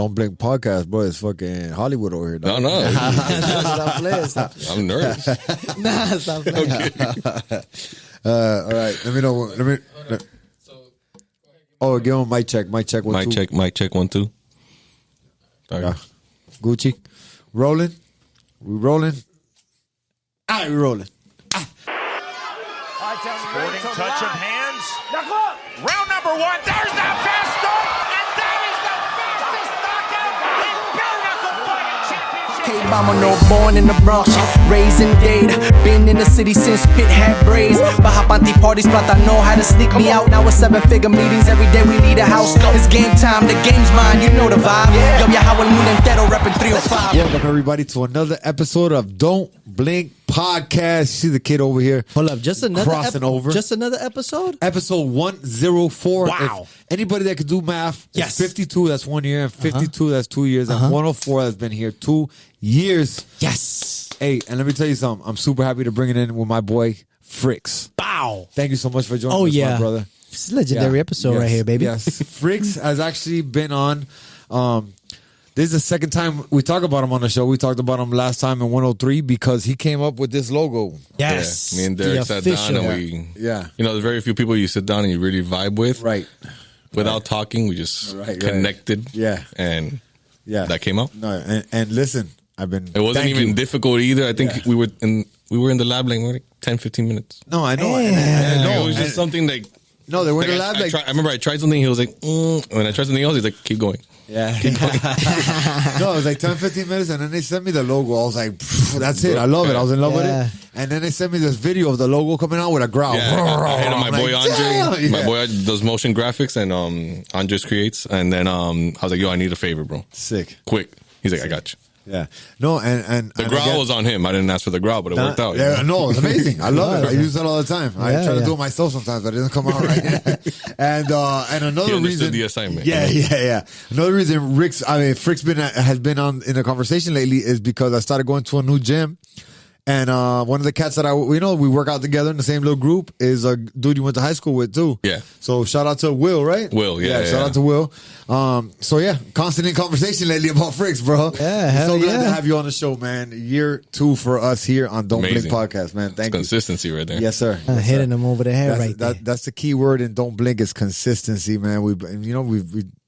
Don't Blink podcast, bro. It's fucking Hollywood over here. No. Stop playing. I'm nervous. Nah, stop playing. All right. Let me know. Oh, give him a mic check. Mic check. 1, 2. Mic check 1, 2. Yeah. Gucci. Rolling. We rolling. All right, we rolling. Sporting touch of hands. Round number 1. There's that fast start, and that is the fastest knockout in bare knuckle fighting championship. K-Mama, no born in the Bronx, raised in Dade. Been in the city since Pit had braids. Bahapanti parties, plata know how to sneak me out. Now it's 7-figure meetings every day. We need a house. It's game time. The game's mine. You know the vibe. Yo viajaba el mundo entero, repping 305. Welcome everybody to another episode of Don't Blink Podcast. See the kid over here. Hold up, just another crossing over. Just another episode? Episode 104. Wow. If anybody that could do math, Yes. 52, that's 1 year, and 52, that's 2 years, and 104 has been here 2 years. Yes. Hey, and let me tell you something. I'm super happy to bring it in with my boy, Friks. Bow. Thank you so much for joining Oh, us, yeah. my brother. It's a legendary episode right here, baby. Yes. Friks has actually been on. This is the second time we talk about him on the show. We talked about him last time in 103 because he came up with this logo. Yes. Yeah, me and Derick sat down and we, Yeah. you know, there's very few people you sit down and you really vibe with. Right. Without talking, we just connected. Yeah. And Yeah. that came out. No, and listen, I've been. It wasn't thank even you. difficult either. I think we were in the lab like 10, 15 minutes. No, I know. It was just something like. No, they were in the like, lab. I remember I tried something. He was like, when I tried something else, he's like, keep going. Yeah. No, it was like 10, 15 minutes, and then they sent me the logo. I was like, that's it. I love it. I was in love with it. And then they sent me this video of the logo coming out with a growl. Yeah, I had my boy Andre. Damn. My boy does motion graphics, and Andres creates. And then I was like, yo, I need a favor, bro. Sick. Quick. He's like, I got you. Yeah. No, and The growl was on him. I didn't ask for the growl, but it worked out. Yeah, You know? no, it's amazing. I love it. I use it all the time. I try to do it myself sometimes, but it doesn't come out right. And another He understood reason, the assignment. Yeah. Another reason Frick's has been on in a conversation lately is because I started going to a new gym. And one of the cats that we work out together in the same little group is a dude you went to high school with too. Yeah. So shout out to Will, right? Will, yeah. Shout out to Will. So yeah, constant in conversation lately about Fricks, bro. Yeah, so glad to have you on the show, man. Year 2 for us here on Don't Blink Amazing. Podcast, man. Thank you. Consistency right there. Yes, sir. Yes, Hitting them over the head that's, right there. That's the key word in Don't Blink is consistency, man. We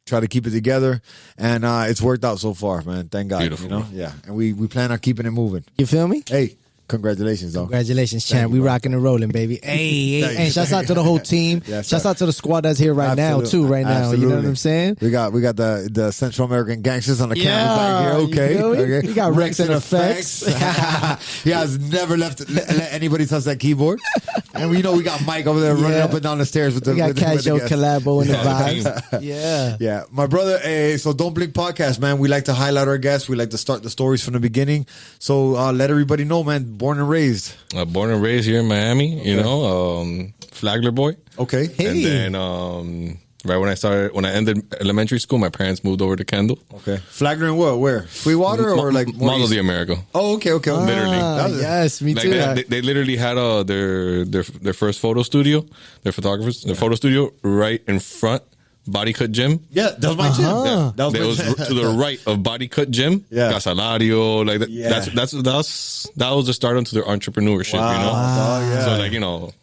try to keep it together, and it's worked out so far, man. Thank God. Beautiful, You know? bro. Yeah, and we plan on keeping it moving. You feel me? Hey, congratulations, though. Congratulations, champ. We rocking and rolling, baby. Hey, and shouts out to the whole team. Yes, shouts sir. out to the squad that's here right now, too, right now. You know what I'm saying? We got the Central American gangsters on the Yeah, camera back here. Okay. you feel me? Okay. We got Rex and Effects. He has never let anybody touch that keyboard. And we got Mike over there running Yeah. up and down the stairs with the We got with the Casio guests. Collabo in the Yeah. vibes. Yeah. Yeah, my brother. So Don't Blink Podcast, man. We like to highlight our guests. We like to start the stories from the beginning. So let everybody know, man. Born and raised. Born and raised here in Miami, you know, Flagler boy. Okay. And then right when I ended elementary school, my parents moved over to Kendall. Okay. Flagler and what? Where? Sweetwater or like Model of the America. Oh, okay. Literally. Yes, me Like too. they literally had their first photo studio, their photo studio right in front. Body Cut Gym. Yeah, that was my gym. Yeah, that That was to the right of Body Cut Gym. Yeah. Casalario, like that. Yeah. That was the start onto their entrepreneurship. Wow. You know, Oh, yeah. so like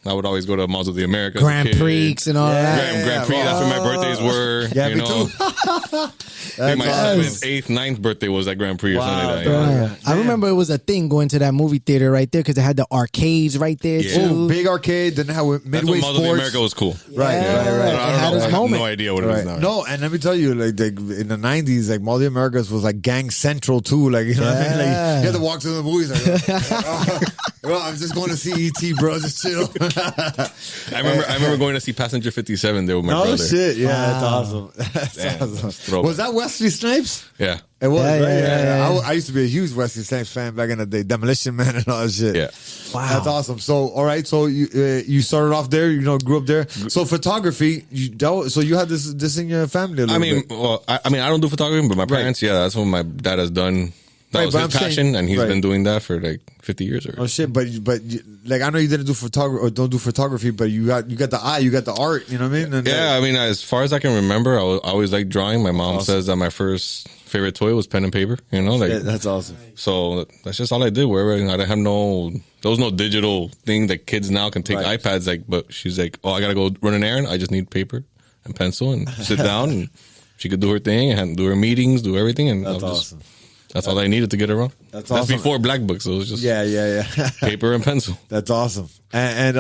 I would always go to Malls of the Americas, Grand Prix and all that. Grand Prix. That's where my birthdays were. Yeah, you me know, too. I think my That's 7th, 8th, 9th birthday was at Grand Prix or something like that. Wow, you know? yeah. I remember it was a thing going to that movie theater right there because they had the arcades right there Yeah. too. Oh, big arcade. Then how That's Midway when Malls of the Sports. America was cool. Right. Yeah, I It had don't know. its I have moment. no idea what it is now. No, and let me tell you, like in the '90s, like Mall of the Americas was like gang central too. Like you know what I mean? Like you had to walk to the movies. Like, well, I'm just going to see ET, bro. Just chill. I remember going to see Passenger 57 there with my Oh brother. shit! Yeah, that's awesome. That's Damn, awesome. that's throwback. Was that Wesley Snipes? Yeah. It was. Yeah, right? yeah. I used to be a huge Wesley Snipes fan back in the day. Demolition Man and all that shit. Yeah. Wow. That's awesome. So, all right. So you started off there. Grew up there. So photography. So you had this in your family. A little bit. Well, I don't do photography, but my parents, yeah, that's what my dad has done. That was but his I'm passion, saying- and he's right. been doing that for like 50 years already. Oh shit! But like I know you didn't do photography or don't do photography, but you got the eye, you got the art. You know what I mean? And Yeah, I mean, as far as I can remember, I always liked drawing. My mom says that my first favorite toy was pen and paper. You know, like Yeah, that's awesome. so that's just all I did. Wherever I didn't have there was no digital thing that kids now can take Right. iPads. Like, but she's like, oh, I gotta go run an errand. I just need paper and pencil and sit down, and she could do her thing and do her meetings, do everything, and That's I was awesome. that's all I needed to get around. That's awesome. before Black Book, so it was just Yeah. paper and pencil. That's awesome. And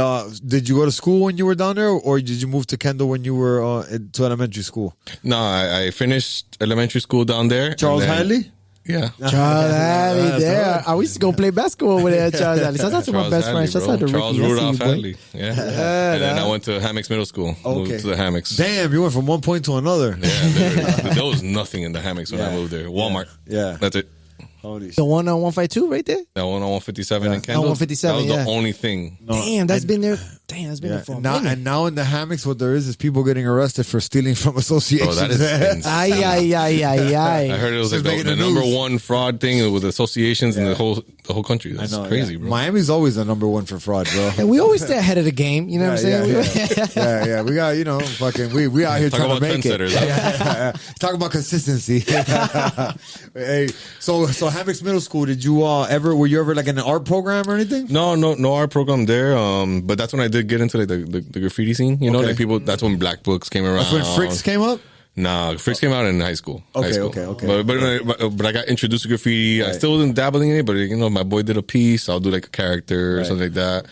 did you go to school when you were down there, or did you move to Kendall when you were to elementary school? No, I finished elementary school down there. Charles and then- Hadley? Yeah. Charles Hadley, there. I used to go play basketball over there, Charles Hadley. Shout out to my Charles best Hadley, friend. Shout bro. out to Ricky. Charles I see you, Rudolph boy. Hadley. Yeah. And then I went to Hammocks Middle School. Okay. Moved to the Hammocks. Damn, you went from one point to another. Yeah, there was nothing in the Hammocks when I Yeah. moved there. Walmart. Yeah. That's it. Holy The shit. one on 152 right there? That one on 157 in Kendall. 157, That was yeah. the only thing. Damn, that's been there. Damn, that's been Yeah. there for a Now, minute. and now in the hammocks, what there is people getting arrested for stealing from associations. Bro, that is insane. Ay. I heard it was Just like making the the number news. one fraud thing with associations in the whole country. That's crazy, bro. Miami's always the number one for fraud, bro. And we always stay ahead of the game. You know what I'm saying? Yeah. We got, fucking, we out here Talk trying to about make it. trendsetters, huh? Talk about consistency. Hey, so Hammocks Middle School, were you ever like in an art program or anything? No art program there. But that's when I did get into like the graffiti scene. You know, Okay. like people. That's when Black Books came around. That's when Friks came up? Nah, Friks came out in high school. Okay, High school. okay. But I got introduced to graffiti. I Right. still wasn't dabbling in it, but my boy did a piece. I'll do like a character or Right. something like that.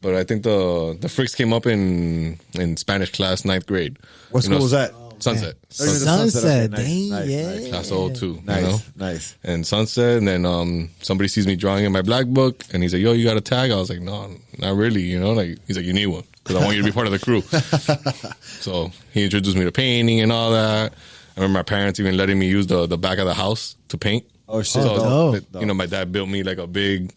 But I think the Friks came up in Spanish class, 9th grade. What school was that? Sunset. Oh, you're in the Sunset, okay, dang, yeah. Class 02. Nice, You know? nice. And Sunset, and then somebody sees me drawing in my Black Book, and he's like, "Yo, you got a tag?" I was like, "No, not really." You know, like he's like, "You need one because I want you to be part of the crew." So he introduced me to painting and all that. I remember my parents even letting me use the back of the house to paint. Oh, shit. So, Dope. my dad built me like a big.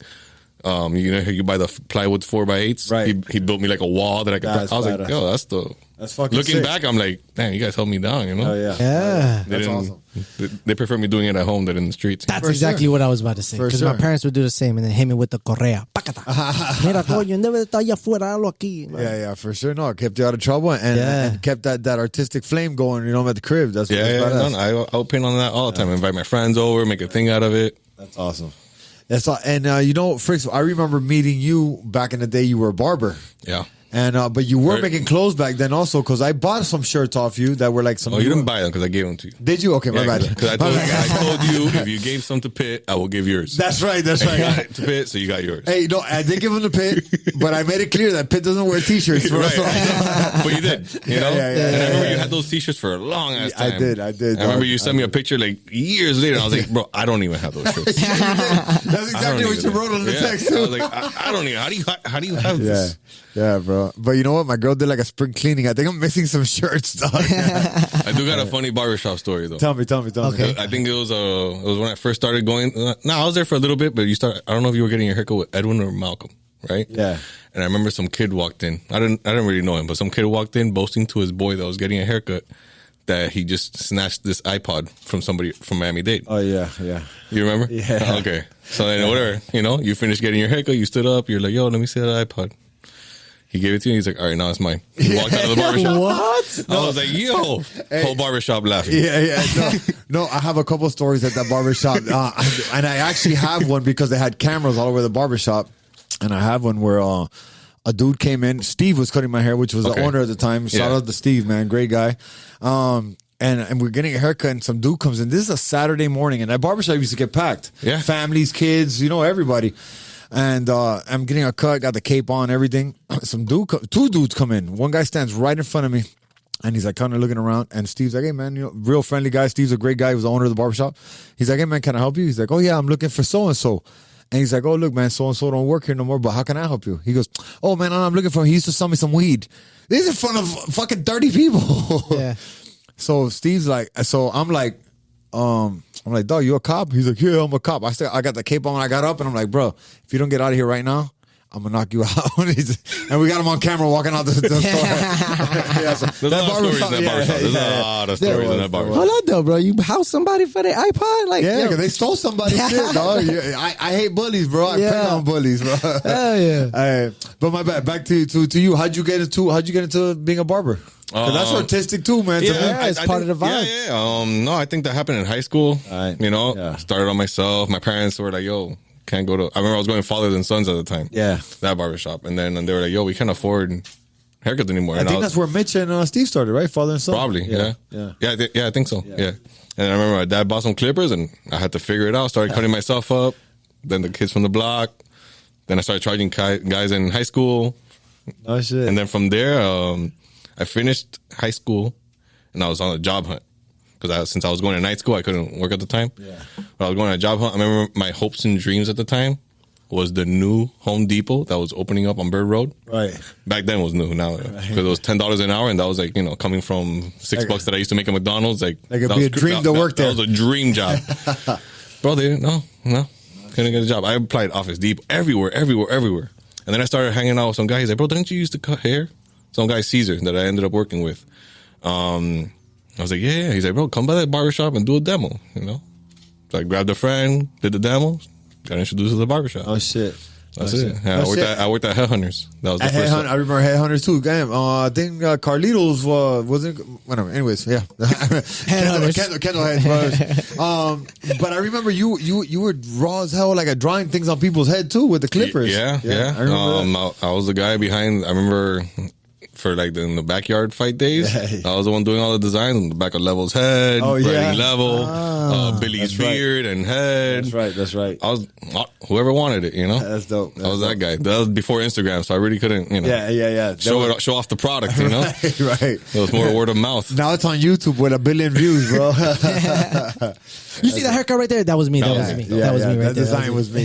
You buy the plywood 4x8s. Right. He built me like a wall that I could. That's I was badass. like, "Yo, That's fucking Looking sick. back, I'm like, damn, you guys held me down. You know? Oh, yeah. Yeah. They That's didn't- awesome. They prefer me doing it at home than in the streets. That's For exactly sure. what I was about to say. For Because sure. my parents would do the same and then hit me with the correa. Pácata. Mira, coño, debe estar allá afuera, halo aquí. Yeah, for sure. No, it kept you out of trouble and, Yeah. and kept that artistic flame going, at the crib. That's Yeah, badass. no, I'll paint on that all the time. Invite my friends over, make a thing out of it. That's awesome. That's all. And Friks, I remember meeting you back in the day. You were a barber, Yeah. and but you were Right. making clothes back then also because I bought some shirts off you that were like some. Oh, you didn't buy them because I gave them to you. Did you? Okay, my bad. Because I told you if you gave some to Pitt, I will give yours. That's right. That's And you got right. it to Pitt, so you got yours. Hey, no, I did give him the Pit, but I made it clear that Pit doesn't wear t-shirts. Bro. Right. But you did, you know? yeah, And I remember yeah. you had those t-shirts for a long ass I time. did, I remember dog. you sent me a picture like years later. And I was like, bro, I don't even have those shirts. That's I don't exactly what even- you wrote on the Yeah. text I too. was like, I don't even. How do you have Yeah, this? yeah, bro. But you know what? My girl did like a spring cleaning. I think I'm missing some shirts, dog. I do got a funny barbershop story though. Tell me. Okay. I think it was when I first started going. No, I was there for a little bit, but I don't know if you were getting your haircut with Edwin or Malcolm, right? Yeah. And I remember some kid walked in. I didn't really know him, but some kid walked in boasting to his boy that was getting a haircut that he just snatched this iPod from somebody from Miami-Dade. Oh yeah. You remember? Yeah. Okay. So then whatever, you finished getting your haircut, you stood up, you're like, yo, let me see that iPod. He gave it to you, he's like, all right, now it's mine. He walked out of the barbershop. What? I was like, yo, whole barbershop laughing. Yeah. No, I have a couple stories at that barbershop. And I actually have one because they had cameras all over the barbershop. And I have one where a dude came in. Steve was cutting my hair, which was the Okay. owner at the time. Shout Yeah. out to Steve, man. Great guy. And we're getting a haircut and some dude comes in. This is a Saturday morning and that barbershop used to get packed. Yeah. Families, kids, everybody. And I'm getting a cut, got the cape on, everything. Two dudes come in. One guy stands right in front of me. And he's like kind of looking around. And Steve's like, hey, man, real friendly guy. Steve's a great guy. He was the owner of the barbershop. He's like, hey, man, can I help you? He's like, oh, yeah, I'm looking for so-and-so. And he's like, oh, look, man, so-and-so don't work here no more, but how can I help you? He goes, oh, man, I'm looking for him. He used to sell me some weed. This is in front of fucking 30 people. Yeah. So Steve's like, I'm like, dog, you a cop? He's like, yeah, I'm a cop. I got the cape on. I got up and I'm like, bro, if you don't get out of here right now, I'm gonna knock you out. And we got him on camera walking out the store. Yeah, so There's a lot of stories in that barbershop. There's a lot of stories in that barbershop. Hold on, though, bro. You house somebody for their iPod? Like, Yeah, yo. because they stole somebody's shit, dog. Yeah, I hate bullies, bro. I pick Yeah. on bullies, bro. Hell yeah. But my bad. Back to you. How'd you get into being a barber? 'Cause that's artistic too, man. Yeah, it's part of the vibe. Yeah. No, I think that happened in high school. Right. You know, Yeah. started on myself. My parents were like, "Yo, can't go to." I remember I was going Fathers and Sons at the time. Yeah. That barbershop, and then they were like, "Yo, we can't afford haircuts anymore." I And think was- that's where Mitch and Steve started, right? Father and son. Probably, yeah. Yeah. I think so. Yeah. And I remember my dad bought some clippers, and I had to figure it out. Started cutting myself up. Then the kids from the block. Then I started charging guys in high school. Oh shit. And then from there, I finished high school, and I was on a job hunt because since I was going to night school, I couldn't work at the time. Yeah. But I was going on a job hunt. I remember my hopes and dreams at the time was the new Home Depot that was opening up on Bird Road. Right. Back then it was new. Now because it was $10 an hour, and that was like, coming from $6 that I used to make at McDonald's. Like it'd that be was a dream to work there. That was a dream job, bro. They didn't. No, couldn't get a job. I applied Office Depot everywhere. And then I started hanging out with some guy. He's like, bro, didn't you used to cut hair? Some guy, Caesar, that I ended up working with. I was like, yeah. He's like, bro, come by that barbershop and do a demo, So I grabbed a friend, did the demo, got introduced to the barbershop. Oh shit. That's Oh, it. shit. Yeah, Oh, shit. I worked at Headhunters. That was the At first I remember Headhunters too. Damn. I think Carlitos wasn't. Whatever. Anyways, yeah. Kendall Head Brothers. But I remember you were raw as hell, like drawing things on people's head too with the clippers. Yeah. I remember that. I was the guy behind. I remember for like in the backyard fight days. Yeah. I was the one doing all the designs on the back of Level's head, Oh, yeah. writing Level, Billy's that's right. beard and head. That's right. I was whoever wanted it, That's dope. I was that guy. That was before Instagram, so I really couldn't, Yeah. show off the product, Right. It was more word of mouth. Now it's on YouTube with 1 billion views, bro. You see that haircut right there? That was me. That was me. That was me right that there. design was me.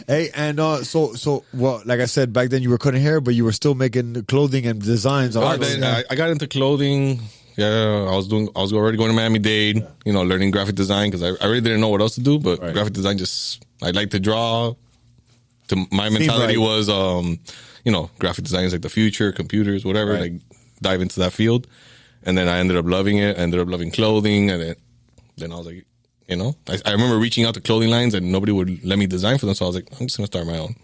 Hey, and so well, like I said, back then you were cutting hair, but you were still making clothing and designs. I got into clothing. Yeah, I was already going to Miami-Dade, learning graphic design because I really didn't know what else to do. But graphic design, I like to draw. My mentality was, graphic design is like the future, computers, whatever. Right. Like dive into that field, and then I ended up loving it. I ended up loving clothing, and then I was like, I remember reaching out to clothing lines and nobody would let me design for them. So I was like, I'm just gonna start my own,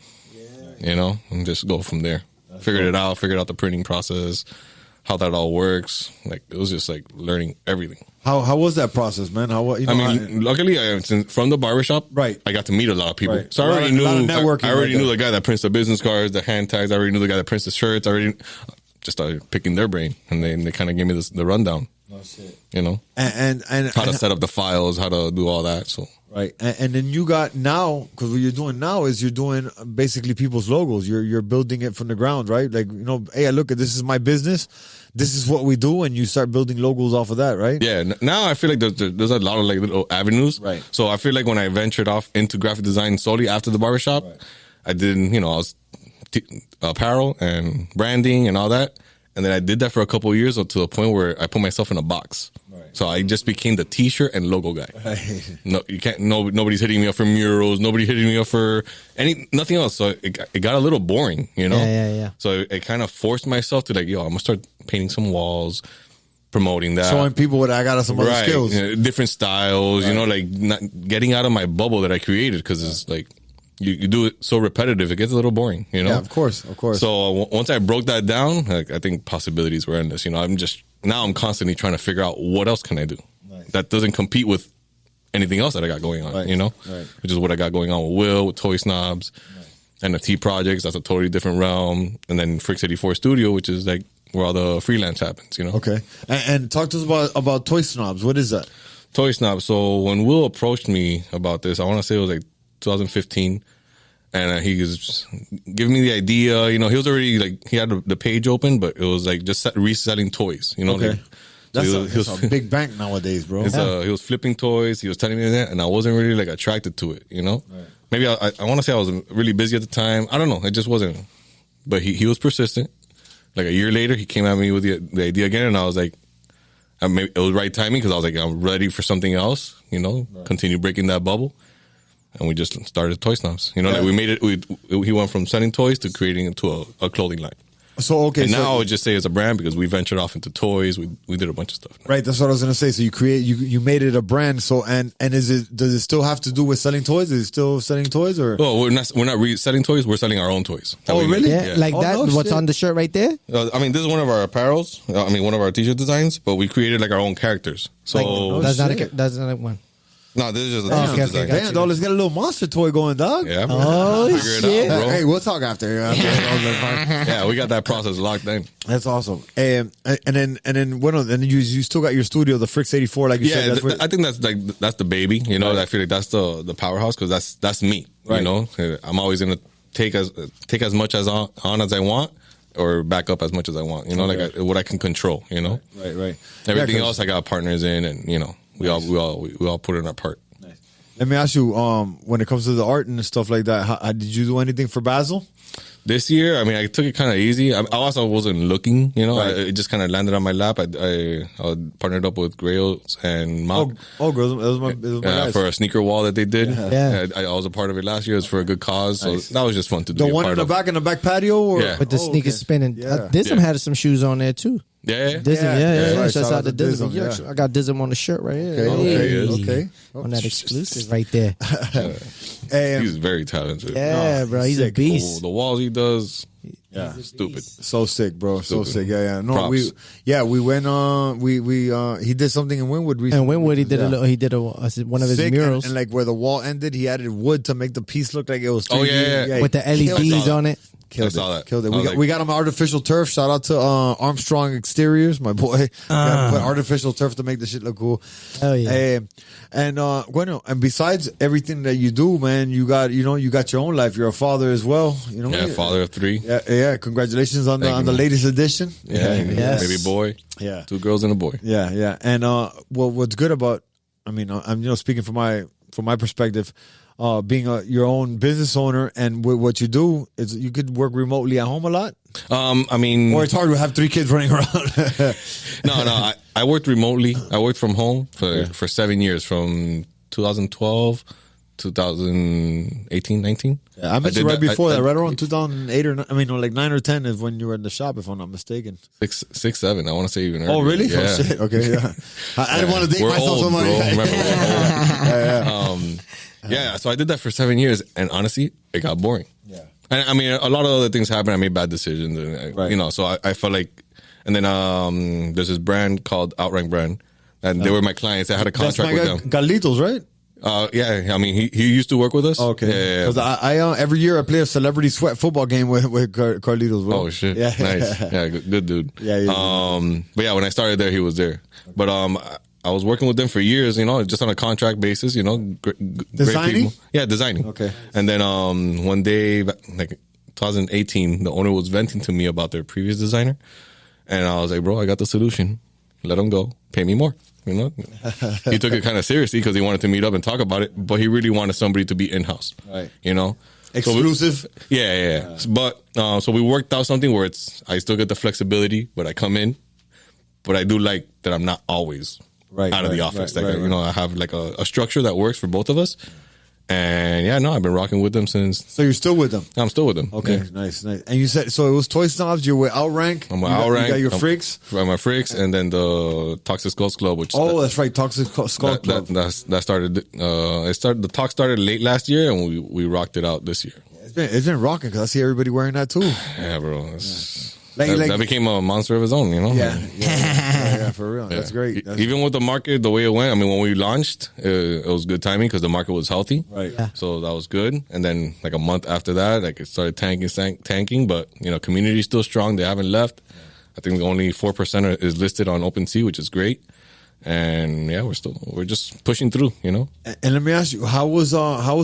and just go from there. Figured out the printing process, how that all works. Like it was just like learning everything. How was that process, man? Luckily, from the barbershop, Right. I got to meet a lot of people. Right. So I already A lot of knew. networking I already right knew there. the guy that prints the business cards, the hand tags. I already knew the guy that prints the shirts. I already just started picking their brain, and they kind of gave me the rundown. Oh, shit. And how to set up the files, how to do all that. So Right, and then you got now, because what you're doing now is you're doing basically people's logos. You're building it from the ground, right? Like, hey, look, this is my business. This is what we do, and you start building logos off of that, right? yeah, now I feel like there's a lot of like little avenues. Right. So I feel like when I ventured off into graphic design solely after the barbershop, I didn't, I was apparel and branding and all that. And then I did that for a couple of years to the point where I put myself in a box. Right. So I just became the T-shirt and logo guy. Right. No, you can't. Nobody's hitting me up for murals. Nobody hitting me up for nothing else. So it got a little boring, Yeah. So it kind of forced myself to like, I'm gonna start painting some walls, promoting that, Showing people what I got some other skills. different styles. Like not getting out of my bubble that I created because it's like. You do it so repetitive, it gets a little boring, Yeah, of course. So once I broke that down, like, I think possibilities were endless. I'm constantly trying to figure out what else can I do that doesn't compete with anything else that I got going on, which is what I got going on with Will, with Toy Snobs, NFT projects. That's a totally different realm. And then Friks84 Studio, which is like where all the freelance happens, Okay. And talk to us about Toy Snobs. What is that? Toy Snobs. So when Will approached me about this, I want to say it was like 2015, and he was giving me the idea. He was already like he had the page open, but it was like just reselling toys. Okay, like, that's a big bank nowadays, bro. He was flipping toys. He was telling me that, and I wasn't really like attracted to it. Right. Maybe I want to say I was really busy at the time. I don't know. It just wasn't. But he was persistent. Like a year later, he came at me with the idea again, and I was like, it was right timing because I was like, I'm ready for something else. Continue breaking that bubble. And we just started Toy Snobs. Like we made it. He went from selling toys to creating it to a clothing line. So okay, And so, now I would just say it's a brand because we ventured off into toys. We did a bunch of stuff. right. That's what I was gonna say. So you made it a brand. So and does it still have to do with selling toys? Is it still selling toys or? Well, we're not selling toys. We're selling our own toys. that Oh, we make. really? Yeah, like Oh, that. no What's shit. on the shirt right there? I mean, this is one of our apparels. One of our t-shirt designs. But we created like our own characters. So Oh, that's not shit. that's not one. no, this is just a Oh, t-shirt okay, design. okay, Damn, dog, let's get a little monster toy going, dog. Yeah. Bro. Oh, Figure it shit. out, bro. Hey, we'll talk after. Yeah, we got that process locked in. That's awesome. And then well, then you still got your studio, the Friks84, like you Yeah, said. That's where, I think that's the baby. You know, I feel like that's the powerhouse because that's me. Right. You know, I'm always gonna take as much as on as I want or back up as much as I want. You know, like what I can control. You know, right. everything Yeah, 'cause- else I got partners in, and you know, we all put in our part. Let me ask you, when it comes to the art and stuff like that, did you do anything for Basil? This year, I mean, I took it kind of easy. I also wasn't looking, you know. Right. It just kind of landed on my lap. I partnered up with Grails and Mock Girls, it was my guys. for a sneaker wall that they did. Yeah. I was a part of it last year. It was for a good cause, so that was just fun to do. The be a one part in of. the back patio? Or? Yeah. With the Oh, sneakers okay. spinning. Yeah. Dism Yeah. had some shoes on there too. Yeah. Dism, Yeah, yeah. that's right. Shouts Shout out to Dism. yeah. I got Dism on the shirt right here. Okay. On that exclusive right there. He's very talented. Yeah, bro. He's a sick. beast. The walls he does, Yeah. stupid. So sick, bro. So Stupid. sick. Yeah. No, Props. we went on. He did something in Wynwood recently. And Wynwood, he did Yeah. one of his Sick, murals and like where the wall ended, he added wood to make the piece look like it was 3D. Oh, yeah. with the Killed LEDs it. on it. Killed I saw it. that. Killed it. I was like- We got him artificial turf. Shout out to Armstrong Exteriors, my boy. Yeah, put artificial turf to make the shit look cool. Oh, yeah. Bueno, and besides everything that you do, man, you got your own life. You're a father as well. You know. Yeah, father of 3. Yeah. Congratulations on Thank you, the man. latest edition. Yes. Baby boy. Yeah. 2 girls and a boy. Yeah. And what's good about, I mean, I'm speaking from my perspective, being your own business owner, and what you do is you could work remotely at home a lot, I mean, or it's hard to have 3 kids running around. no. I worked remotely. I worked from home for 7 years, from 2012, 2018, 19. Yeah, I met did you right before that, I- right around 2008 or 9 or 10 is when you were in the shop, if I'm not mistaken. 6, 7. I want to say even earlier. Oh, really? Yeah. Oh, shit. Okay, yeah. I didn't want to date We're myself old, so much. bro. Remember, we're old. Yeah. Yeah, so I did that for 7 years, and honestly, it got boring. Yeah. And I mean, a lot of other things happened. I made bad decisions, and Right. so I felt like. And then there's this brand called Outrank Brand, and they were my clients. I had a That's contract my with guy, them. Carlitos, right? Yeah, I mean, he used to work with us. Okay. Yeah. Because I every year I play a celebrity sweat football game with Carlitos. Bro. Oh shit! Yeah. Nice. Yeah, good dude. Yeah, yeah. But yeah, when I started there, he was there. But I was working with them for years. Just on a contract basis. Great Designing? people. Yeah, designing. Okay. And then one day, like 2018, the owner was venting to me about their previous designer, and I was like, "Bro, I got the solution. Let him go. Pay me more." He took it kind of seriously because he wanted to meet up and talk about it, but he really wanted somebody to be in house. Right. Exclusive. Exclusive. Yeah. But so we worked out something where I still get the flexibility, but I come in, but I do like that I'm not always out of the office. Right. I have like a structure that works for both of us. And I've been rocking with them since. So you're still with them? I'm still with them. Okay, Yeah. nice. And you said, so it was Toy Snobs, you're with Outrank? I'm with You Outrank. got your I'm- Friks? My Friks, and then the Toxic Skulls Club, which That's right, Toxic Skull Club. that started. The talk started late last year, and we rocked it out this year. It's been rocking because I see everybody wearing that too. Yeah, bro. Like- That became a monster of its own, Yeah, for real. That's great. That's Even with the market, the way it went, I mean, when we launched, it was good timing because the market was healthy. right. Yeah. So that was good. And then like a month after that, like it started tanking, but community's still strong. They haven't left. I think only 4% is listed on OpenSea, which is great. And yeah, we're just pushing through, And let me ask you, how was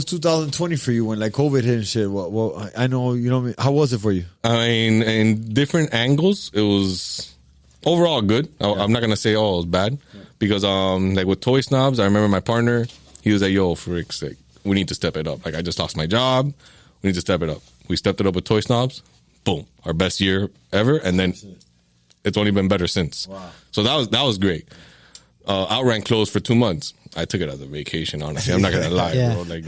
2020 for you when like COVID hit and shit? Well, I know how was it for you? I mean, in different angles, it was overall good. I'm not gonna say it was bad because like with Toy Snobs, I remember my partner. He was like, "Yo, Friks, like, we need to step it up. Like I just lost my job. We need to step it up." We stepped it up with Toy Snobs. Boom, our best year ever, and then it's only been better since. Wow. So that was great. Outrank closed for 2 months. I took it as a vacation, honestly. I'm not going to lie, Yeah. bro. Like,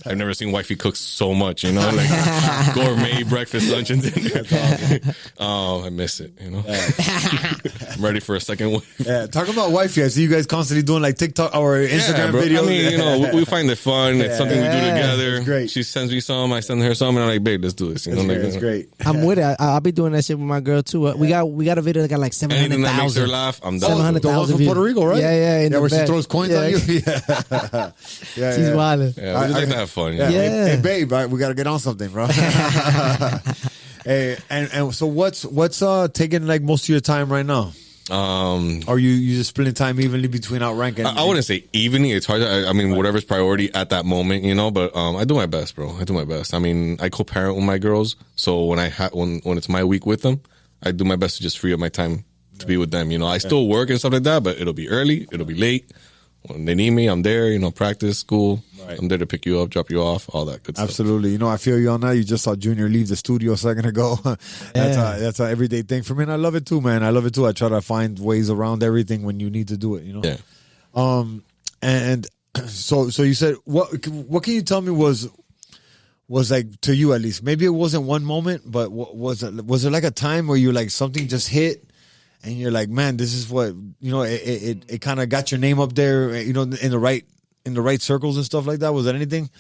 I've never seen wifey cook so much, you know? Like, gourmet breakfast, lunch, and dinner. Oh, I miss it, you know? I'm ready for a second wife. Yeah, talking about wifey, I see you guys constantly doing like TikTok or Instagram bro. videos. I mean, you know, we find it fun. It's something we do together. It's great. She sends me some, I send her some, and I'm like, babe, let's do this. You know, like, It's great. I'm with it. I'll be doing that shit with my girl too. We got a video that got like anything that makes her 700,000. laugh, I'm down. 700,000 The one from views. Puerto Rico, right? Yeah, in the where she back. throws coins Yeah. on you. Yeah, She's wildin'. Yeah, we just like to have fun. Yeah. You know? Yeah. Hey, babe, we got to get on something, bro. Hey, and so what's taking like most of your time right now? Or you just splitting time evenly between Outrank and I wouldn't say evening. It's hard. I mean, whatever's priority at that moment, you know. But I do my best, bro. I do my best. I mean, I co-parent with my girls, so when when it's my week with them, I do my best to just free up my time to be with them. You know, I still work and stuff like that, but it'll be early, it'll be late. When they need me, I'm there. You know, practice, school. Right. I'm there to pick you up, drop you off, all that good stuff. Absolutely. You know, I feel you on that. You just saw Junior leave the studio a second ago. That's an everyday thing for me, and I love it too, man. I love it too. I try to find ways around everything when you need to do it. You know. Yeah. And so you said what can you tell me was like to you at least? Maybe it wasn't one moment, but was it like a time where you like something just hit? And you're like, man, this is what, you know, it kind of got your name up there, you know, in the right circles and stuff like that. Was it anything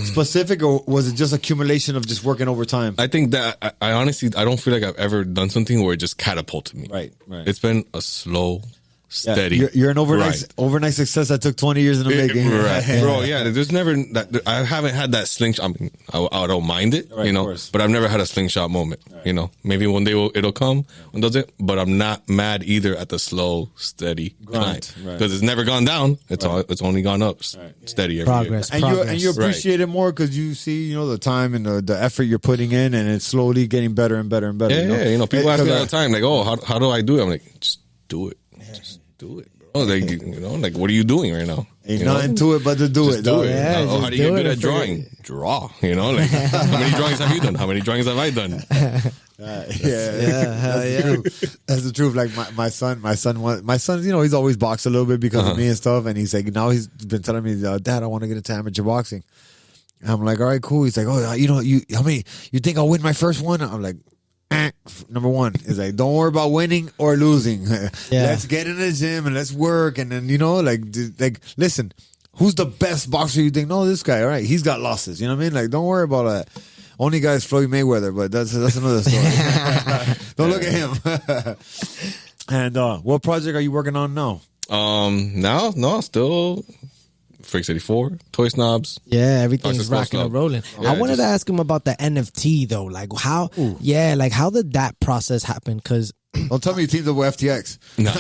specific, or was it just accumulation of just working overtime? I think that I honestly, I don't feel like I've ever done something where it just catapulted me. Right. It's been a slow, steady. You're an grind. overnight success that took 20 years in the making. Right. Bro, yeah, there's never that. I haven't had that slingshot. I mean, I don't mind it, Right, you know, of course. but I've never had a slingshot moment, you know. Maybe one day it'll come and does it, but I'm not mad either at the slow, steady Grind, grind right. because it's never gone down. It's only gone up, steady every Progress. year. And you appreciate it more because you see, you know, the time and the effort you're putting in, and it's slowly getting better and better and better. Yeah, you know, people ask me all the time, like, oh, how do I do it? I'm like, just do it. Just do it, bro. Like, you know, like, what are you doing right now? Ain't You know? nothing to it but to do Just it. do dog. it. Yeah, Oh, how just do you get do good it at and figure drawing? Draw. You know, like, how many drawings have you done? How many drawings have I done? That's the truth. That's the truth. Like my son, you know, he's always boxed a little bit because of me and stuff. And he's like, now he's been telling me, Dad, I want to get into amateur boxing. And I'm like, all right, cool. He's like, oh, you know, you think I'll win my first one? I'm like, number one is like, don't worry about winning or losing. Let's get in the gym and let's work. And then, you know, like listen, who's the best boxer you think? No, this guy. All right, he's got losses. You know what I mean? Like, don't worry about that. Only guy is Floyd Mayweather, but that's another story. Don't look at him. And what project are you working on now? No, still Friks84, Toy Snobs. Yeah, everything's Just rocking and close rolling. Yeah, I wanted just- to ask him about the NFT though. Like how how did that process happen? Because Don't tell me you teamed up with FTX. No.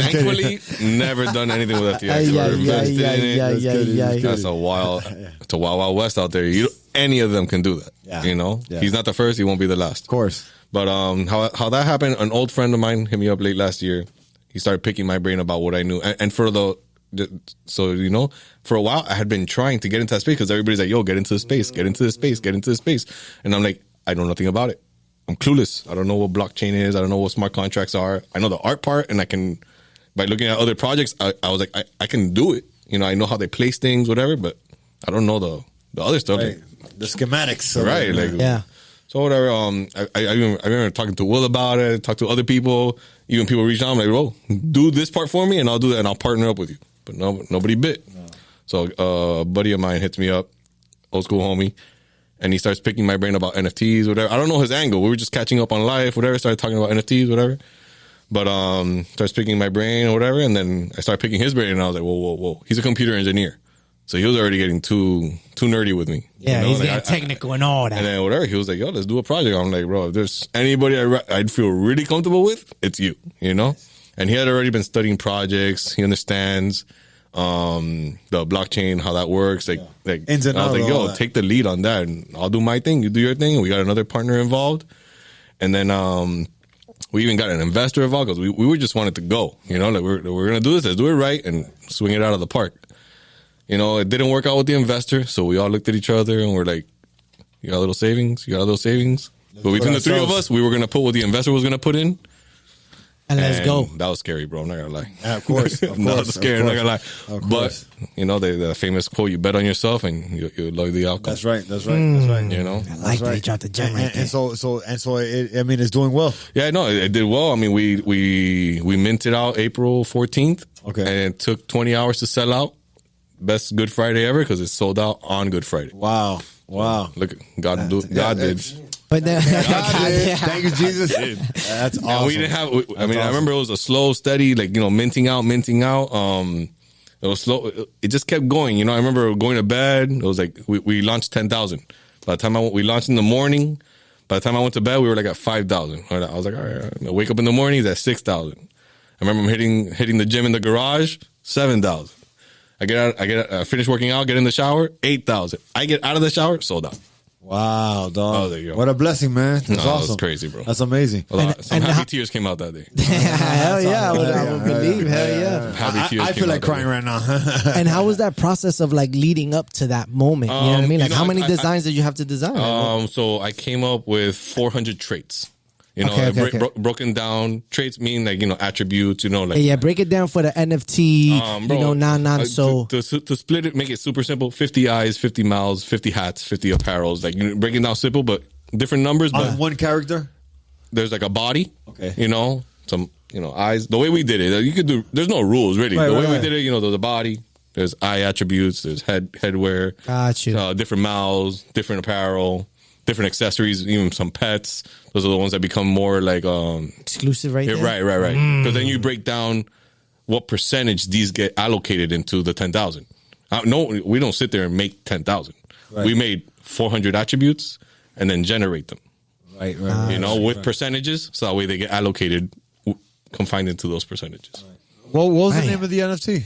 Thankfully, never done anything with FTX. Or invested in it. That's a wild, it's a wild west out there. Any of them can do that. Yeah. You know, Yeah. he's not the first. He won't be the last. Of course. But how that happened? An old friend of mine hit me up late last year. He started picking my brain about what I knew, and for so you know, for a while I had been trying to get into that space because everybody's like, "Yo, get into the space, get into the space, get into the space," and I'm like, I know nothing about it. I'm clueless. I don't know what blockchain is. I don't know what smart contracts are. I know the art part, and I can, by looking at other projects, I was like, I can do it. You know, I know how they place things, whatever, but I don't know the other stuff. Right. The schematics. Right. Like, yeah. So whatever. I remember talking to Will about it. Talked to other people. Even people reached out. I'm like, bro, do this part for me, and I'll do that, and I'll partner up with you. But nobody bit. No. So a buddy of mine hits me up, old school homie, and he starts picking my brain about NFTs, whatever. I don't know his angle. We were just catching up on life, whatever. Started talking about NFTs, whatever. But starts picking my brain or whatever, and then I started picking his brain, and I was like, whoa. He's a computer engineer. So he was already getting too nerdy with me. Yeah, you know? he's Like, getting technical and all that. And then whatever, he was like, yo, let's do a project. I'm like, bro, if there's anybody I'd feel really comfortable with, it's you, you know? And he had already been studying projects. He understands the blockchain, how that works. Like Ins and I was outs, like, all yo, that. take the lead on that. And I'll do my thing. You do your thing. And we got another partner involved. And then we even got an investor involved because we were just wanted to go. You know, like we're going to do this. Let's do it right and swing it out of the park. You know, it didn't work out with the investor. So we all looked at each other and we're like, you got a little savings? You got a little savings? But between the three of us, we were going to put what the investor was going to put in. And let's go. That was scary, bro. I'm not gonna lie. Yeah, of course. Of That course, was scary. I'm not gonna lie. Of But course. you know the famous quote: "You bet on yourself, and you love the outcome." That's right. That's right. That's right. You know. I like that he dropped the gem right there. And so I mean, it's doing well. Yeah, no, it did well. I mean, we minted out April 14th. Okay. And it took 20 hours to sell out. Best Good Friday ever because it sold out on Good Friday. Wow. Look, God did. But then, Thank you, Jesus. That's awesome. And we didn't have. I remember it was a slow, steady, like minting out. It was slow. It just kept going. I remember going to bed. It was like we launched 10,000. By the time we launched in the morning. By the time I went to bed, we were like at 5,000. I was like, all right. I wake up in the morning, it's at 6,000. I remember hitting the gym in the garage, 7,000. I finish working out, get in the shower, 8,000. I get out of the shower, sold out. Wow, dog. Oh, there you go. What a blessing, man. That's awesome. That's crazy, bro. That's amazing. Some happy tears came out that day. hell yeah, I would believe. Hell yeah. Happy tears I came feel like out that crying day. right now. And how was that process of like leading up to that moment? You know what I mean? Like how many designs did you have to design? So I came up with 400 traits. Okay. Broken down traits mean like attributes. Yeah, break it down for the NFT. Bro, so to split it, make it super simple. 50 eyes, 50 mouths, 50 hats, 50 apparels. Like breaking down simple, but different numbers. But On one character. there's like a body. Okay. Some eyes. The way we did it, you could do. There's no rules really. Right, the way right. we did it, there's a body. There's eye attributes. There's headwear. Got you. Different mouths, different apparel. Different accessories, even some pets. Those are the ones that become more like exclusive right there. Right. Because then you break down what percentage these get allocated into the 10,000. No, we don't sit there and make 10,000. Right. We made 400 attributes and then generate them. Right. With percentages, so that way they get allocated, confined into those percentages. What was the Man. name of the NFT?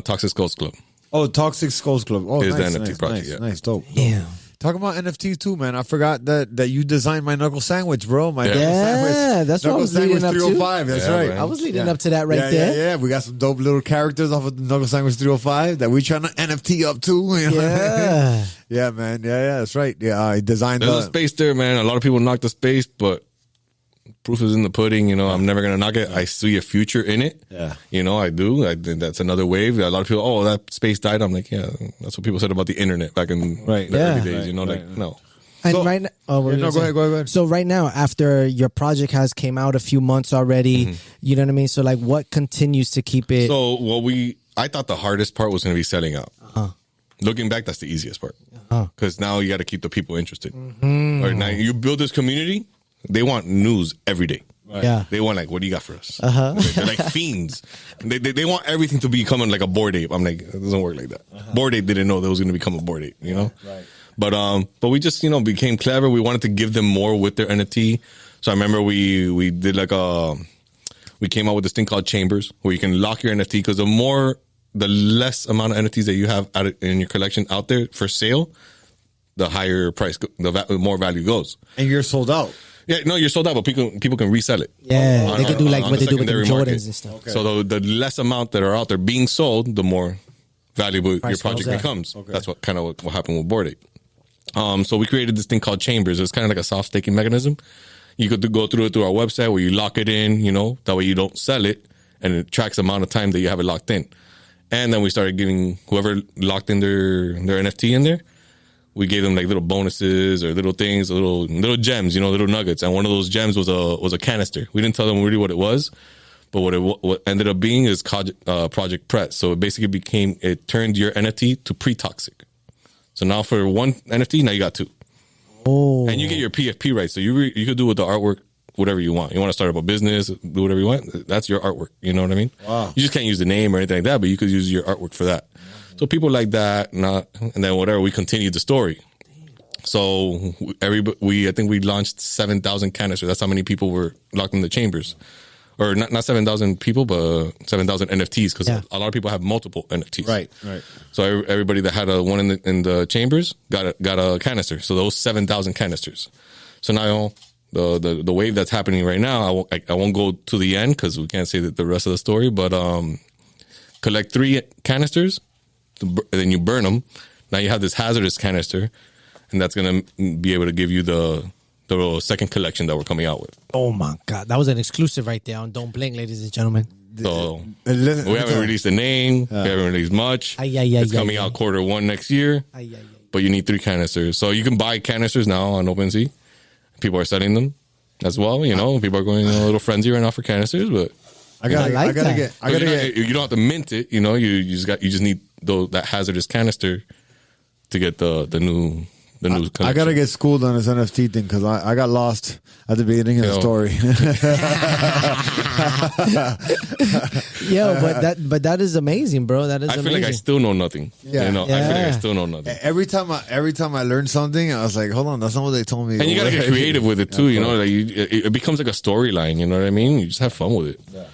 Toxic Skulls Club. Oh, Toxic Skulls Club. Oh, Is the nice, NFT nice, project, nice, yeah. nice, dope. Yeah. Talking about NFTs too, man. I forgot that you designed my knuckle sandwich, bro. My knuckle Yeah, sandwich. that's what I Knuckle was leading sandwich up to. 305. That's Yeah, right. man. I was leading up to that right there. Yeah. We got some dope little characters off of the Knuckle Sandwich 305 that we trying to NFT up too. Yeah. Yeah, man. Yeah, that's right. Yeah, I designed There's a space there, man. A lot of people knock the space, but proof is in the pudding. I'm never going to knock it. I see a future in it. Yeah. I do. I think that's another wave. A lot of people, that space died. I'm like, yeah, that's what people said about the internet back in the early days. No. And So- right now, go ahead. So right now, after your project has came out a few months already, you know what I mean? So like what continues to keep it? So I thought the hardest part was going to be selling out. Looking back, that's the easiest part. Because now you got to keep the people interested. Or now you build this community, they want news every day. Yeah. They want like, what do you got for us? They're like fiends. They want everything to become like a bored ape. I'm like, it doesn't work like that. Bored ape didn't know that was going to become a bored ape, Right. But we just became clever. We wanted to give them more with their NFT. So I remember we did like we came out with this thing called Chambers, where you can lock your NFT because the less amount of NFTs that you have in your collection out there for sale, the higher price, the more value goes. And you're sold out. Yeah, no, you're sold out, but people can resell it. Yeah, they could do like on what the they do with the secondary Jordans market. and stuff. Okay. So the less amount that are out there being sold, the more valuable your Price project goes up. becomes. Okay. That's what happened with Bored Ape. So we created this thing called Chambers. It's kind of like a soft staking mechanism. You could go through our website where you lock it in, that way you don't sell it, and it tracks the amount of time that you have it locked in. And then we started giving whoever locked in their NFT in there, we gave them like little bonuses or little things, little gems, little nuggets. And one of those gems was a canister. We didn't tell them really what it was, but what ended up being is Project Pret. So it basically it turned your NFT to pre-toxic. So now for one NFT, now you got two. Oh. And you get your PFP rights. So you could do with the artwork whatever you want. You want to start up a business, do whatever you want. That's your artwork. You know what I mean? Wow. You just can't use the name or anything like that, but you could use your artwork for that. So people like that, and then whatever, we continued the story. So I think we launched 7,000 canisters. That's how many people were locked in the chambers. Or not 7,000 people, but 7,000 NFTs, because a lot of people have multiple NFTs. Right. So everybody that had one in the chambers got a canister. So those 7,000 canisters. So now the wave that's happening right now, I won't go to the end because we can't say the rest of the story, but collect 3 canisters, and then you burn them. Now you have this hazardous canister, and that's going to be able to give you the the second collection that we're coming out with. Oh my God, that was an exclusive right there on Don't Blink, ladies and gentlemen. So we haven't released a name. We haven't released much. It's coming out Q1 next year. But you need 3 canisters. So you can buy canisters now on OpenSea. People are selling them as well. You know, people are going a little frenzy right now for canisters. But I gotta get. You don't have to mint it. You know, you just need that hazardous canister to get the new collection. I gotta get schooled on this NFT thing because I got lost at the beginning of the story. Yo, but that is amazing, bro. That is I feel amazing. like I still know nothing. Yeah. You know, I feel like I still know nothing. Every time I learned something, I was like, hold on, that's not what they told me. And you gotta get creative with it too. You know, like it becomes like a storyline. You know what I mean? You just have fun with it. Yeah.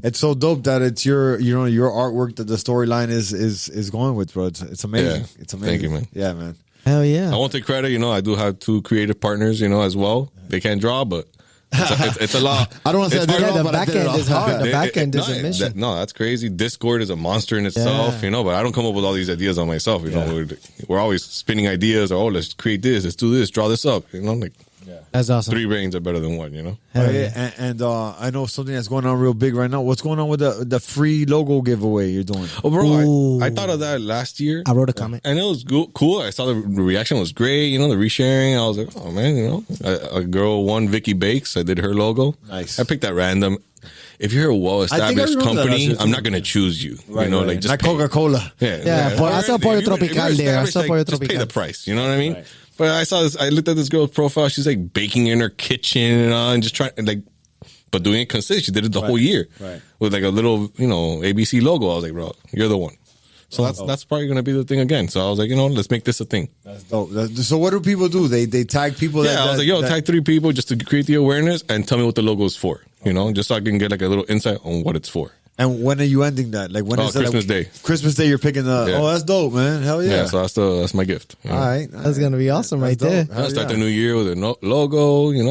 It's so dope that it's your artwork that the storyline is going with, bro. It's amazing. Yeah. It's amazing. Thank you, man. Yeah, man. Hell yeah. I won't take credit. You know, I do have 2 creative partners. You know, as well. They can't draw, but it's a lot. I don't want to say I did it all, the but I back did it end all. is hard. The back end is a mission. No, that's crazy. Discord is a monster in itself, you know, but I don't come up with all these ideas on myself. You know, we're always spinning ideas or, let's create this, let's do this, draw this up. You know, like That's awesome. 3 brains are better than 1, you know? And I know something that's going on real big right now. What's going on with the free logo giveaway you're doing? Oh, bro, I thought of that last year. I wrote a comment. And it was cool. I saw the reaction was great, you know, the resharing. I was like, oh, man, you know. A girl won, Vicky Bakes. I did her logo. Nice. I picked that random. If you're a well-established company, I'm not going to choose you. Right, you know, right. like just Not Coca-Cola. Yeah, I saw Pollo Tropical there. I saw Pollo Just pay Tropical. the price. You know what I mean? Right. But I saw this. I looked at this girl's profile. She's like baking in her kitchen and just trying like, but doing it consistently. She did it the whole year, with like a little, you know, ABC logo. I was like, bro, you're the one. So that's probably gonna be the thing again. So I was like, you know, let's make this a thing. That's dope. So what do people do? They tag people. Yeah, I was like, yo, tag 3 people just to create the awareness and tell me what the logo is for. You know, just so I can get like a little insight on what it's for. And when are you ending that? Like when is it? Christmas Day. Christmas Day, you're picking the. Yeah. Oh, that's dope, man. Hell yeah. Yeah, so that's my gift. You know? All right. That's gonna be awesome right there. I'll start the new year with a logo. You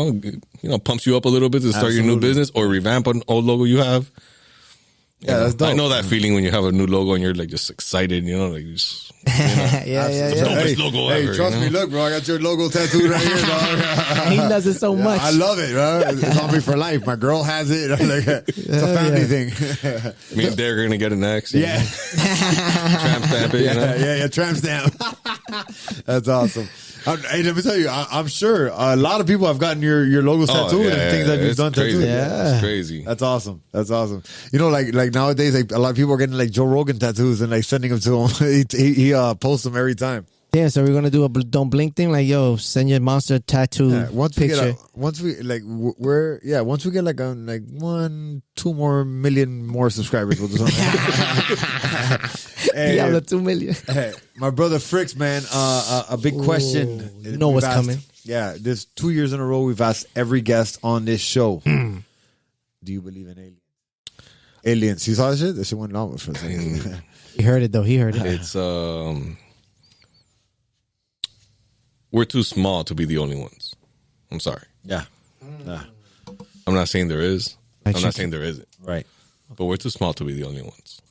know, pumps you up a little bit to start your new business or revamp an old logo you have. Yeah, that's dope. I know that feeling when you have a new logo and you're like just excited. You know, like just yeah. dopest logo ever. Trust me. Look, bro, I got your logo tattooed right here, dog. He loves it so much. I love it, bro. It's on me for life. My girl has it. Like, it's a family thing. Me and Derick are gonna get an X. Yeah. Tramp stamp it. You know? Yeah. Tramp stamp. That's awesome. Hey, let me tell you, I'm sure a lot of people have gotten your logos tattooed and things that you've done tattooed. Yeah, it's crazy. That's awesome. You know, like nowadays, like a lot of people are getting like Joe Rogan tattoos and like sending them to him. he posts them every time. Yeah, so we're gonna do a Don't Blink thing. Like, yo, send your monster tattoo picture. Once we get like 1-2 more million more subscribers, we'll do something. Hey, Diablo 2 million. Hey, my brother Friks, man, a big question. You know what's coming. Yeah, this 2 years in a row we've asked every guest on this show. Do you believe in aliens? Aliens. You saw that shit? That shit went long for a second. He heard it though. He heard it. It's we're too small to be the only ones. I'm sorry. Yeah. I'm not saying there is. Like I'm not saying there isn't. Right. But we're too small to be the only ones.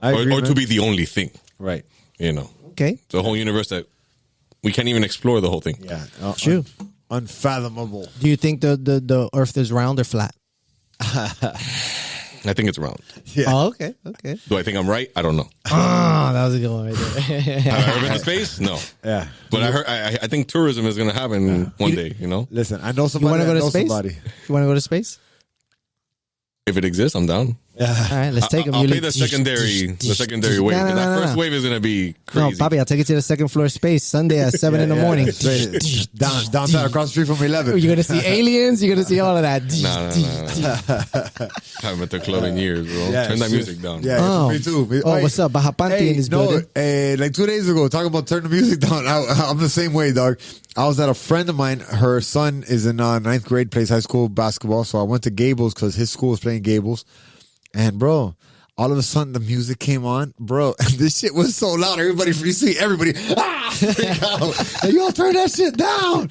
I agree, or to be the only thing. Right. You know. Okay. The whole universe that we can't even explore the whole thing. Yeah. True. Unfathomable. Do you think the Earth is round or flat? I think it's round. Yeah. Oh, okay. Do I think I'm right? I don't know. Oh, that was a good one right there. Have I ever been to space? No. Yeah. But I think tourism is going to happen one day, you know? Listen, I know You somebody. want to go to space? Somebody. You want to go to space? If it exists, I'm down. All right, let's take him. I'll pay the secondary wave. No, no, Because that no, first no. wave is going to be No, crazy. Bobby, I'll take you to the second floor of space Sunday at 7 in the morning. Downtown across the street from 11. You're gonna see aliens. You're gonna see all of that. No. Haven't been to the club in years, bro. Yeah, Turn that shit. music down. Yeah, Oh. me too. Oh, what's up? Baja Panty in this building. Like 2 days ago, talking about turn the music down. I'm the same way, dog. I was at a friend of mine. Her son is in 9th grade, plays high school basketball. So I went to Gables because his school was playing Gables. And bro, all of a sudden the music came on, bro. And this shit was so loud. Everybody, you see everybody, freak out. Hey, y'all turn that shit down.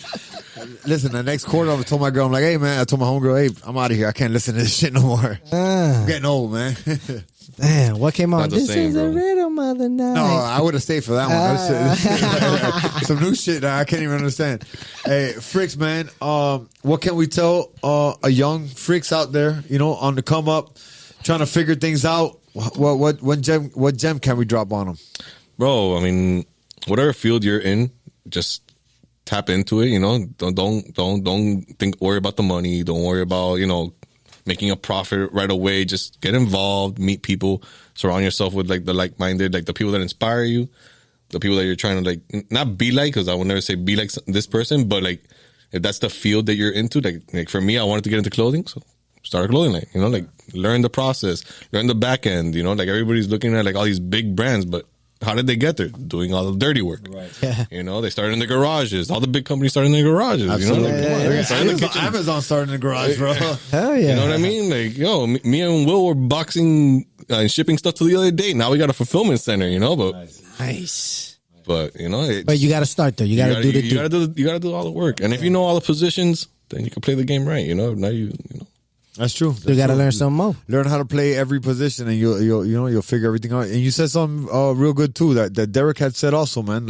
Listen, the next quarter, I told my girl, I'm like, hey man, I told my homegirl, hey, I'm out of here. I can't listen to this shit no more. I'm getting old, man. Damn, what came on? Not the This same, is a bro. rhythm of the night. No, I would have stayed for that one. That's some new shit that I can't even understand. Hey, Friks, man, what can we tell a young Friks out there, on the come up, trying to figure things out? What gem can we drop on them? Bro, I mean, whatever field you're in, just tap into it. Don't worry about the money. Don't worry about making a profit right away. Just get involved, meet people, surround yourself with the like-minded, the people that inspire you, the people that you're trying to not be like, because I would never say be like this person, but if that's the field that you're into, like for me, I wanted to get into clothing, so start a clothing line. Learn the process, learn the back end. Everybody's looking at all these big brands, but how did they get there? Doing all the dirty work. Right. Yeah. They started in the garages. All the big companies started in the garages. Absolutely. Start in the kitchen. Amazon started in the garage, bro. Hell yeah. You know what I mean? Me and Will were boxing and shipping stuff to the other day. Now we got a fulfillment center, but Nice. but But you got to start though. You got to do the. you got to do all the work. And if you know all the positions, then you can play the game right. Now you. That's true. You got to learn something more. Learn how to play every position, and you'll figure everything out. And you said something real good too that Derick had said also, man.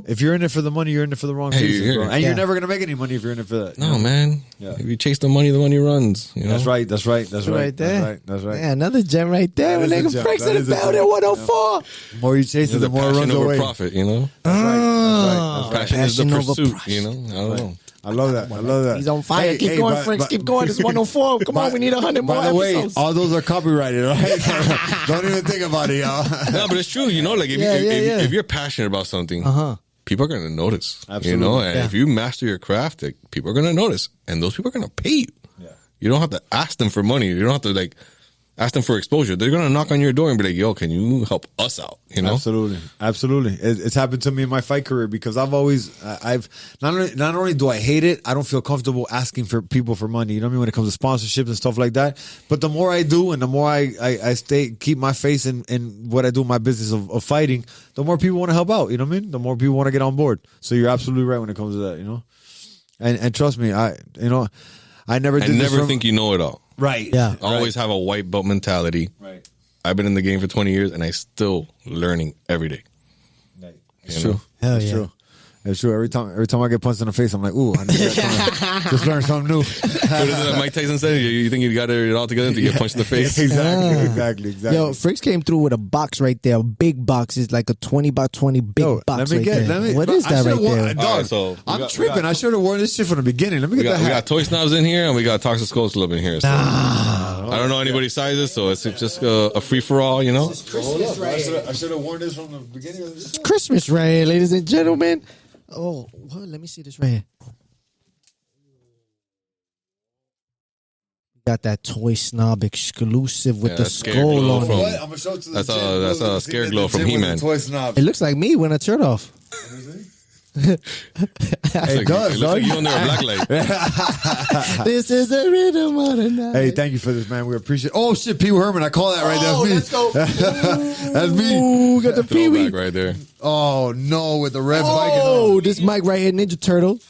If you're in it for the money, you're in it for the wrong reasons, bro. And you're never gonna make any money if you're in it for that. No, man. Yeah. If you chase the money runs. That's right. That's right Right there. That's right. Yeah, another gem right there. When That is nigga a gem. Friks That in is the a building, gem. 104. The more you chase it, the more it passion runs over away. profit. That's right. Passion is the Passion over pursuit. price. I don't know. I love that. He's on fire. Hey, Keep going, but- Friks. but- Keep going. It's 104. Come on, we need 100 more By the way, episodes. all those are copyrighted, right? Don't even think about it, y'all. No, but it's true. If you're passionate about something, people are going to notice. Absolutely. And if you master your craft, people are going to notice, and those people are going to pay you. Yeah. You don't have to ask them for money. You don't have to ask them for exposure. They're going to knock on your door and be like, "Yo, can you help us out?" Absolutely. It's happened to me in my fight career because I've not only do I hate it, I don't feel comfortable asking for people for money. You know what I mean? When it comes to sponsorships and stuff like that. But the more I do, and the more I keep my face in what I do in my business of fighting, the more people want to help out. You know what I mean? The more people want to get on board. So you're absolutely right when it comes to that. And trust me, I never think you know it all. Right. Yeah. Always have a white belt mentality. Right. I've been in the game for 20 years, and I still learning every day. It's true. Hell It's yeah. true. It's true. Every time I get punched in the face, I'm like, ooh, I need to just learn something new. What is it that Mike Tyson said? You think you got it all together to get punched in the face? Exactly. Yo, Friks came through with a box right there. A big box. It's like a 20 by 20 big box right there. What is that right there? Dog, All right, so I'm tripping. I should have worn this shit from the beginning. Let me get that We hat. got Toy Snobs in here, and we got Toxic Skull Club in here. So. I don't know anybody's sizes, so it's just a free-for-all, I should have worn this from the beginning of this. Christmas right here, ladies and gentlemen. Oh, well, let me see this right here. Got that Toy Snob exclusive with the Scare skull glow on from- it. I'm gonna show it to the That's gym. that's a See scare the glow from gym with the He-Man. Toy Snob. It looks like me when I turn off. It It does, looks like dog. you under a black light. This is the rhythm of the night. Hey, thank you for this, man. We appreciate. Oh shit, Pee Wee Herman. I call that right. Oh, That's me. let's go. That's me. Ooh, got the Pee-wee. Throwback right there. Oh no, with the red bike. Oh, this mic right here, Ninja Turtle.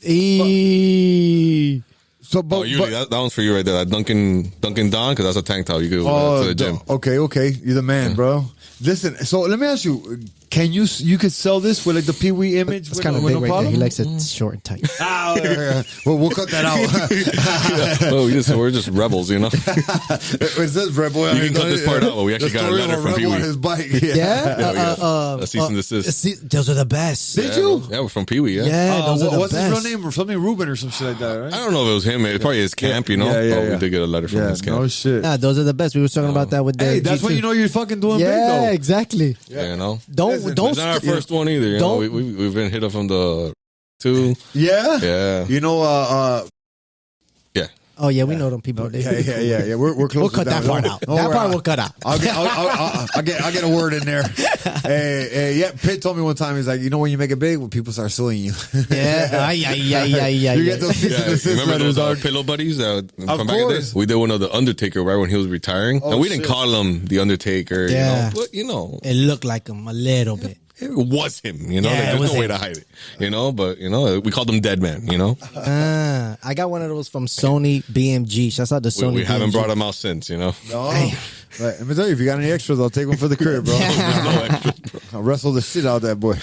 Eee. So, but, Oh, Uly, that one's for you right there. That Duncan Don, because that's a tank top. You could wear to the gym. Okay. You're the man, bro. Listen, so let me ask you: can you could sell this with the Pee Wee image? It's kind of big right there. He likes it short and tight. Well, we'll cut that out. Oh, we're just rebels, you know. It says Rebel. You can cut this part out, but we actually The got a story letter of from Rebel Pee Wee. on his bike. Yeah. A cease and desist. Those are the best. Did you? Yeah, we're from Pee Wee. Yeah, those are the What's best. his real name? Or something Ruben or some shit like that, right? I don't know if it was him. It probably his camp, you know. Yeah, but yeah. we did get a letter from Yeah, his camp. no shit. Nah, those are the best. We were talking about that with Hey, Derick that's G when you know you're fucking doing big, Yeah, though. exactly. You know. Don't It's not our first one either. You know, Don't- we've been hit up from the two. Yeah? Yeah. You know, Yeah. Oh yeah, we know them people. yeah. We're close. We'll cut to that part out. Don't That worry. part we'll cut out. I'll get a word in there. Yeah, Pitt told me one time, he's like, you know when you make it big, when people start suing you. Yeah, You get those cease and Yeah, desist remember letters, those dog. pillow buddies from back in the course. day? We did one of the Undertaker right when he was retiring, and we didn't shit. call him the Undertaker. Yeah. You know, It looked like him a little bit. it was him. You know, Yeah, like, it there's was no way him. to hide it. You know, but we called him Dead Man. You know, I got one of those from Sony BMG. Shouts out to Sony. we haven't BMG. brought him out since. You know, No. Damn. Right. Let me tell you, if you got any extras, I'll take one for the crib, bro. I'll wrestle the shit out of that boy.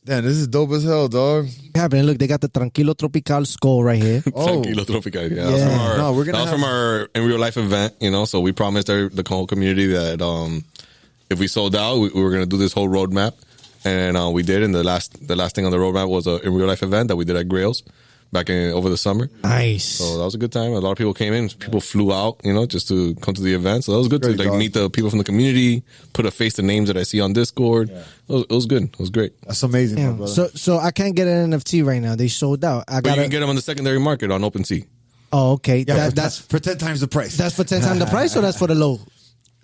Damn, this is dope as hell, dog. Happening. Look, they got the Tranquilo Tropical skull right here. Oh, Tranquilo Tropical. Yeah, Yeah. That was from our, No, we're gonna that was have- from our in real life event, you know. So we promised the whole community that if we sold out, we were gonna do this whole roadmap, and we did. And the last thing on the roadmap was a in real life event that we did at Grails back over the summer. Nice. So that was a good time. A lot of people came in. People flew out, you know, just to come to the event. So that was good Great, to like dog. meet the people from the community, put a face to names that I see on Discord. It was good. It was great. that's amazing, my Yeah. brother. So I can't get an NFT right now. They sold out. I But got you can get them on the secondary market on OpenSea. Oh, okay. Yeah, That's for 10 times the price. that's for 10 times the price, or that's for the low?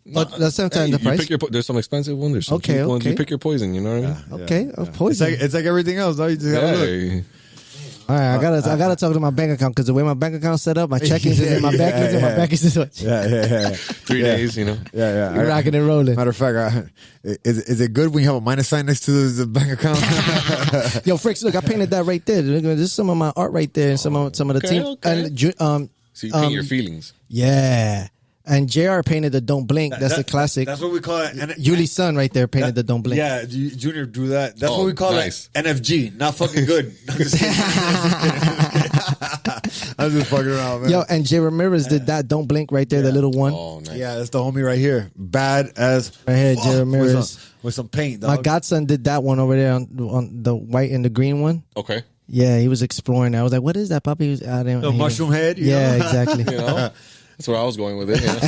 That's 10 times the You price. pick your there's some expensive ones. There's some Okay, cheap ones. You okay. pick your poison. You know what I mean? Okay, of poison. It's like everything else. Though. You just gotta look. Yeah. All right, I gotta talk to my bank account because the way my bank account's set up, my checkings is in my bank, and my bank is this much. Yeah. 3 days, you know. Yeah. We're rocking and rolling. Matter of fact, is it good when you have a minus sign next to the bank account? Yo, Friks, look, I painted that right there. Look, this is some of my art right there, and some of the Okay, team. okay. And So you paint your feelings. yeah, and JR painted the Don't Blink. That's the classic. That's what we call it. Yuli's son right there painted the Don't Blink. Yeah, Junior drew that. That's Oh, what we call nice. it. NFG. Not fucking good. I'm just kidding. I'm just fucking around, man. Yo, and Jay Ramirez did that Don't Blink right there, the little one. Oh, nice. Yeah, that's the homie right here. Bad as Right here, fuck Jay Ramirez. with some paint, My dog. godson did that one over there on the white and the green one. Okay. Yeah, he was exploring. I was like, "What is that, Poppy?" I didn't. The mushroom head. you Yeah, know? exactly. You know, that's where I was going with it. You know?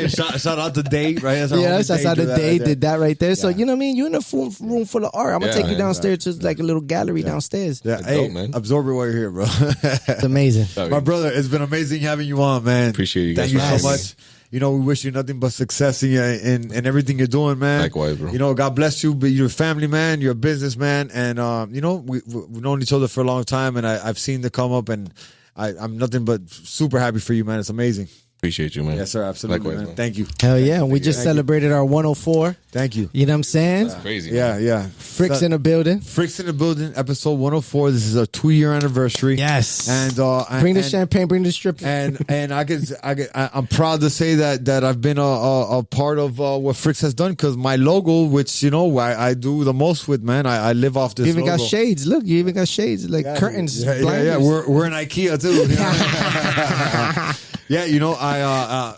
Hey, shout out to Dave, right? That's our Yeah, homie that's how Dave the did day that did that right there. So Yeah. you know what I mean. You're in a room full of art. I'm gonna Yeah, take you man. downstairs to like a little gallery downstairs. Yeah, That's hey, dope, man. absorb it while you're here, bro. It's amazing. My brother, it's been amazing having you on, man. Appreciate you guys Thank you for so having me. much. You know, we wish you nothing but success in everything you're doing, man. Likewise, bro. You know, God bless you, but you're a family man, you're a businessman, and you know, we've known each other for a long time, and I've seen the come up, and I'm nothing but super happy for you, man. It's amazing. Appreciate you, man. Yes, sir. Absolutely, Likewise, man. man. Thank you. Hell yeah! We just Thank you. celebrated our 104. Thank you. You know what I'm saying? Crazy. Yeah, yeah. Friks in the building. Friks in the building, episode 104. This is our 2-year anniversary. Yes. And Bring the and- champagne. Bring the strip. And I'm proud to say that I've been a part of what Friks has done, because my logo, which you know I do the most with, man. I live off this. You even got logo. shades. Look, you even got shades like curtains. Yeah, yeah, blinders. We're in IKEA too. You know? Yeah, you know,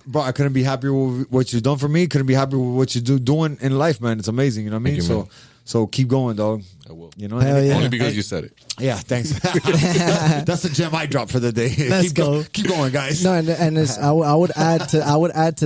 bro, I couldn't be happier with what you've done for me. Couldn't be happier with what you're doing in life, man. It's amazing. You know what I mean? Thank you, man. So keep going, dog. I will. You know, Hell yeah. Only because you said it. Yeah, thanks. That's the gem I dropped for the day. Let's keep go. Keep going, guys. No, and it's, I would add to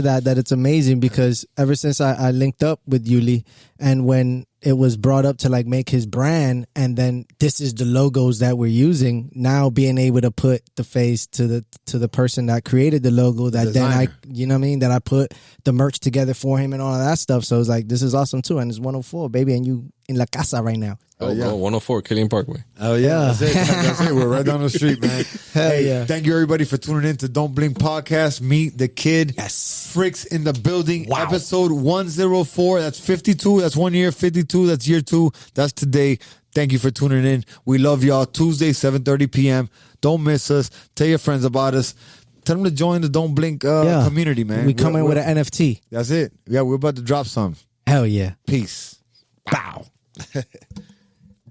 that it's amazing because ever since I linked up with Uly, and when it was brought up to like make his brand, and then this is the logos that we're using now, being able to put the face to the person that created the logo, that then I, Designer. you know what I mean, that I put the merch together for him and all of that stuff. So it's like, this is awesome too, and it's 104, baby, and you in La Casa right now. Oh, yeah. bro, 104 Killian Parkway. Oh yeah, that's it. That's it. We're right down the street, man. Hey, yeah. thank you everybody for tuning in to Don't Blink Podcast. Meet the Kid. Yes. Friks in the building. Wow. Episode 104. That's 52. That's 1 year. 52. That's year 2. That's today. Thank you for tuning in. We love y'all. Tuesday, 7:30 p.m. Don't miss us. Tell your friends about us. Tell them to join the Don't Blink community, man. We come in with an NFT. That's it. Yeah, we're about to drop some. Hell yeah. Peace. Bow.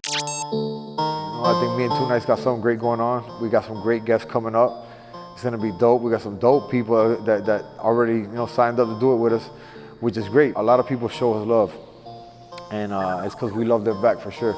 I think me and Two Nights got something great going on. We got some great guests coming up. It's gonna be dope. We got some dope people that already signed up to do it with us, which is great. A lot of people show us love, and it's because we love them back for sure.